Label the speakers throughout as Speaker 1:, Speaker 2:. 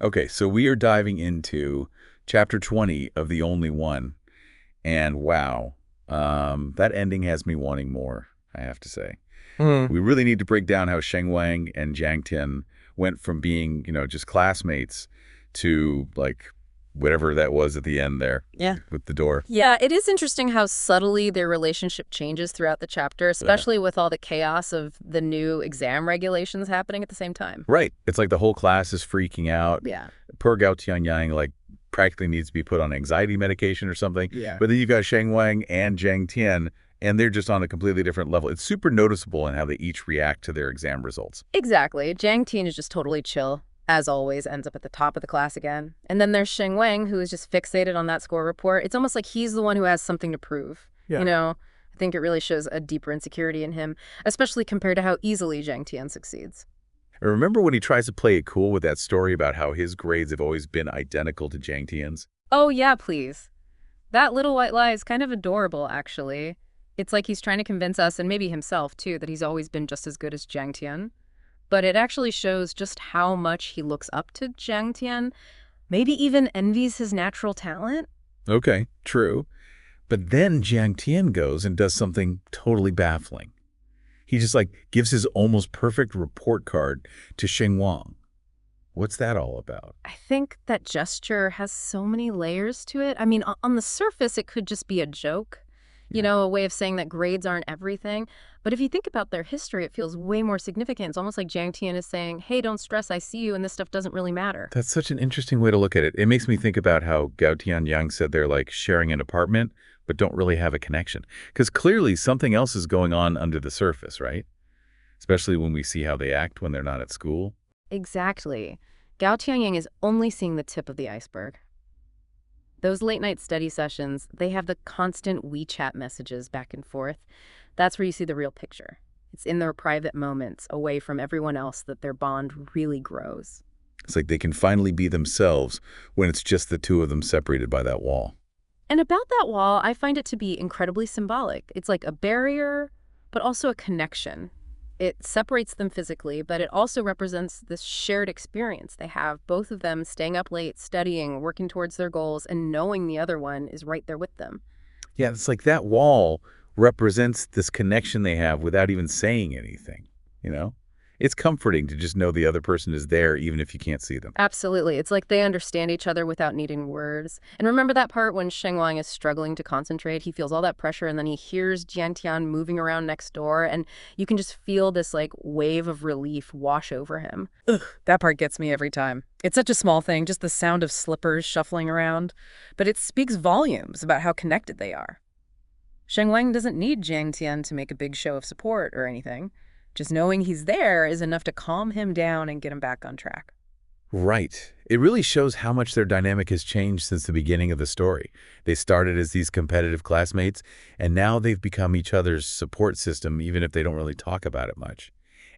Speaker 1: Okay, so we are diving into chapter 20 of The Only One. And wow, that ending has me wanting more, I have to say.
Speaker 2: Hmm.
Speaker 1: We really need to break down how Sheng Wang and Jiang Tian went from being, just classmates to, like, whatever that was at the end there
Speaker 3: Yeah.
Speaker 1: with the door.
Speaker 3: Yeah, it is interesting how subtly their relationship changes throughout the chapter, especially with all the chaos of the new exam regulations happening at the same time.
Speaker 1: Right. It's like the whole class is freaking out.
Speaker 3: Yeah.
Speaker 1: Poor Gao Tianyang, like, practically needs to be put on anxiety medication or something.
Speaker 2: Yeah.
Speaker 1: But then you've got Sheng Wang and Jiang Tian, and they're just on a completely different level. It's super noticeable in how they each react to their exam results.
Speaker 3: Exactly. Jiang Tian is just totally chill, as always, ends up at the top of the class again. And then there's Sheng Wang, who is just fixated on that score report. It's almost like he's the one who has something to prove.
Speaker 2: Yeah.
Speaker 3: I think it really shows a deeper insecurity in him, especially compared to how easily Jiang Tian succeeds.
Speaker 1: And remember when he tries to play it cool with that story about how his grades have always been identical to Jiang Tian's?
Speaker 3: Oh, yeah, please. That little white lie is kind of adorable, actually. It's like he's trying to convince us, and maybe himself, too, that he's always been just as good as Jiang Tian. But it actually shows just how much he looks up to Jiang Tian, maybe even envies his natural talent.
Speaker 1: Okay, true. But then Jiang Tian goes and does something totally baffling. He just, like, gives his almost perfect report card to Sheng Wang. What's that all about?
Speaker 3: I think that gesture has so many layers to it. I mean, on the surface, it could just be a joke, a way of saying that grades aren't everything. But if you think about their history, it feels way more significant. It's almost like Jiang Tian is saying, hey, don't stress, I see you, and this stuff doesn't really matter.
Speaker 1: That's such an interesting way to look at it. It makes me think about how Gao Tianyang said they're, like, sharing an apartment, but don't really have a connection. Because clearly something else is going on under the surface, right? Especially when we see how they act when they're not at school.
Speaker 3: Exactly. Gao Tianyang is only seeing the tip of the iceberg. Those late-night study sessions, they have the constant WeChat messages back and forth. That's where you see the real picture. It's in their private moments, away from everyone else, that their bond really grows.
Speaker 1: It's like they can finally be themselves when it's just the two of them separated by that wall.
Speaker 3: And about that wall, I find it to be incredibly symbolic. It's like a barrier, but also a connection. It separates them physically, but it also represents this shared experience they have, both of them staying up late, studying, working towards their goals, and knowing the other one is right there with them.
Speaker 1: Yeah, it's like that wall represents this connection they have without even saying anything, It's comforting to just know the other person is there even if you can't see them.
Speaker 3: Absolutely. It's like they understand each other without needing words. And remember that part when Sheng Wang is struggling to concentrate? He feels all that pressure, and then he hears Jiang Tian moving around next door, and you can just feel this, like, wave of relief wash over him.
Speaker 4: Ugh, that part gets me every time. It's such a small thing, just the sound of slippers shuffling around. But it speaks volumes about how connected they are. Sheng Wang doesn't need Jiang Tian to make a big show of support or anything. Just knowing he's there is enough to calm him down and get him back on track.
Speaker 1: Right. It really shows how much their dynamic has changed since the beginning of the story. They started as these competitive classmates, and now they've become each other's support system, even if they don't really talk about it much.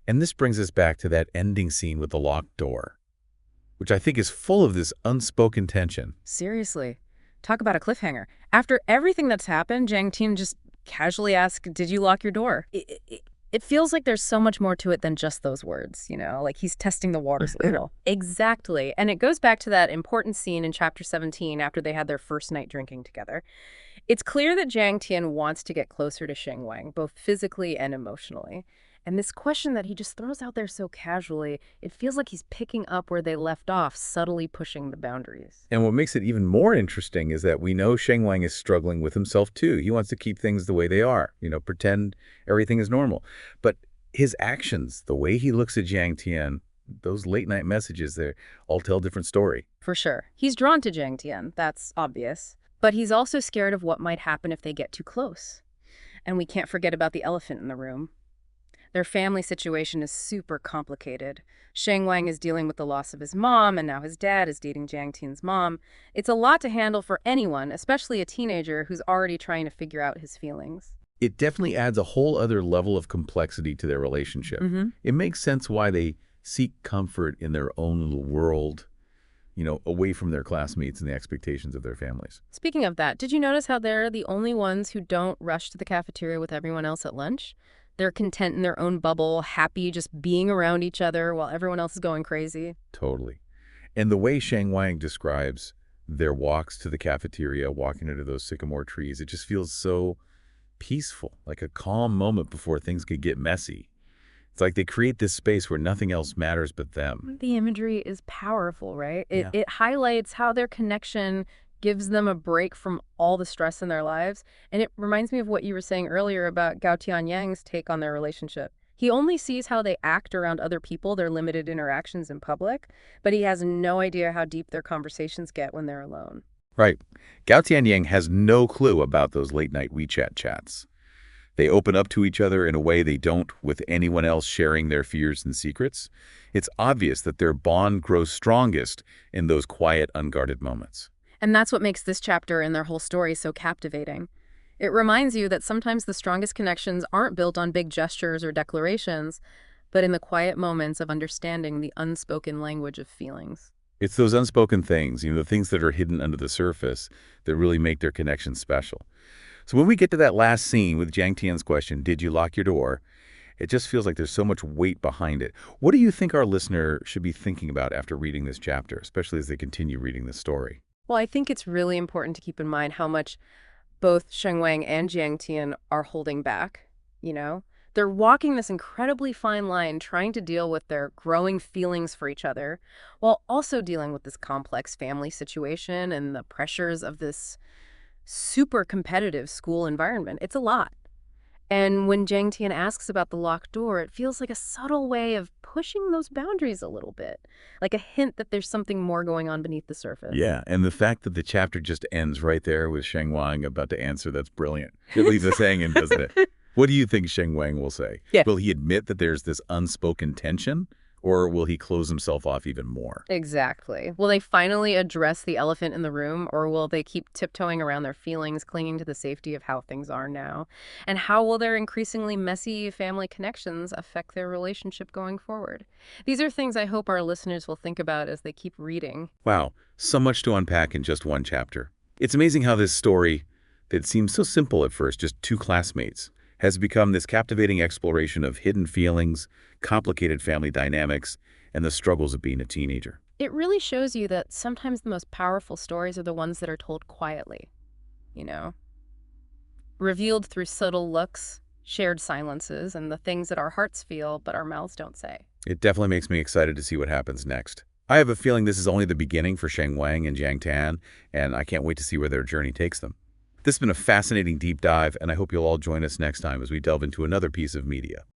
Speaker 1: And this brings us back to that ending scene with the locked door, which I think is full of this unspoken tension.
Speaker 4: Seriously. Talk about a cliffhanger. After everything that's happened, Jiang Tian just casually asked, did you lock your door?
Speaker 3: It feels like there's so much more to it than just those words, like he's testing the waters a little. Exactly. And it goes back to that important scene in chapter 17 after they had their first night drinking together. It's clear that Jiang Tian wants to get closer to Sheng Wang, both physically and emotionally. And this question that he just throws out there so casually, it feels like he's picking up where they left off, subtly pushing the boundaries.
Speaker 1: And what makes it even more interesting is that we know Sheng Wang is struggling with himself too. He wants to keep things the way they are, pretend everything is normal. But his actions, the way he looks at Jiang Tian, those late night messages, they all tell a different story.
Speaker 3: For sure. He's drawn to Jiang Tian, that's obvious. But he's also scared of what might happen if they get too close. And we can't forget about the elephant in the room. Their family situation is super complicated. Sheng Wang is dealing with the loss of his mom, and now his dad is dating Jiang Tian's mom. It's a lot to handle for anyone, especially a teenager who's already trying to figure out his feelings.
Speaker 1: It definitely adds a whole other level of complexity to their relationship. It makes sense why they seek comfort in their own little world, away from their classmates and the expectations of their families.
Speaker 3: Speaking of that, did you notice how they're the only ones who don't rush to the cafeteria with everyone else at lunch? They're content in their own bubble, happy just being around each other while everyone else is going crazy.
Speaker 1: Totally. And the way Sheng Wang describes their walks to the cafeteria, walking under those sycamore trees, it just feels so peaceful, like a calm moment before things could get messy. It's like they create this space where nothing else matters but them.
Speaker 3: The imagery is powerful, right? It,
Speaker 1: Yeah.
Speaker 3: it highlights how their connection gives them a break from all the stress in their lives. And it reminds me of what you were saying earlier about Gao Tianyang's take on their relationship. He only sees how they act around other people, their limited interactions in public, but he has no idea how deep their conversations get when they're alone.
Speaker 1: Right. Gao Tianyang has no clue about those late-night WeChat chats. They open up to each other in a way they don't with anyone else sharing their fears and secrets. It's obvious that their bond grows strongest in those quiet, unguarded moments.
Speaker 3: And that's what makes this chapter and their whole story so captivating. It reminds you that sometimes the strongest connections aren't built on big gestures or declarations, but in the quiet moments of understanding the unspoken language of feelings.
Speaker 1: It's those unspoken things, the things that are hidden under the surface that really make their connection special. So when we get to that last scene with Jiang Tian's question, did you lock your door? It just feels like there's so much weight behind it. What do you think our listener should be thinking about after reading this chapter, especially as they continue reading the story?
Speaker 3: Well, I think it's really important to keep in mind how much both Sheng Wang and Jiang Tian are holding back. They're walking this incredibly fine line trying to deal with their growing feelings for each other while also dealing with this complex family situation and the pressures of this super competitive school environment. It's a lot. And when Jiang Tian asks about the locked door, it feels like a subtle way of pushing those boundaries a little bit, like a hint that there's something more going on beneath the surface.
Speaker 1: Yeah, and the fact that the chapter just ends right there with Sheng Wang about to answer, that's brilliant. It leaves us hanging, doesn't it? What do you think Sheng Wang will say?
Speaker 3: Yeah.
Speaker 1: Will he admit that there's this unspoken tension, or will he close himself off even more?
Speaker 3: Exactly. Will they finally address the elephant in the room, or will they keep tiptoeing around their feelings, clinging to the safety of how things are now? And how will their increasingly messy family connections affect their relationship going forward? These are things I hope our listeners will think about as they keep reading.
Speaker 1: Wow, so much to unpack in just one chapter. It's amazing how this story, that seemed so simple at first, just two classmates, has become this captivating exploration of hidden feelings, complicated family dynamics, and the struggles of being a teenager.
Speaker 3: It really shows you that sometimes the most powerful stories are the ones that are told quietly, you know? Revealed through subtle looks, shared silences, and the things that our hearts feel but our mouths don't say.
Speaker 1: It definitely makes me excited to see what happens next. I have a feeling this is only the beginning for Sheng Wang and Jiang Tian, and I can't wait to see where their journey takes them. This has been a fascinating deep dive, and I hope you'll all join us next time as we delve into another piece of media.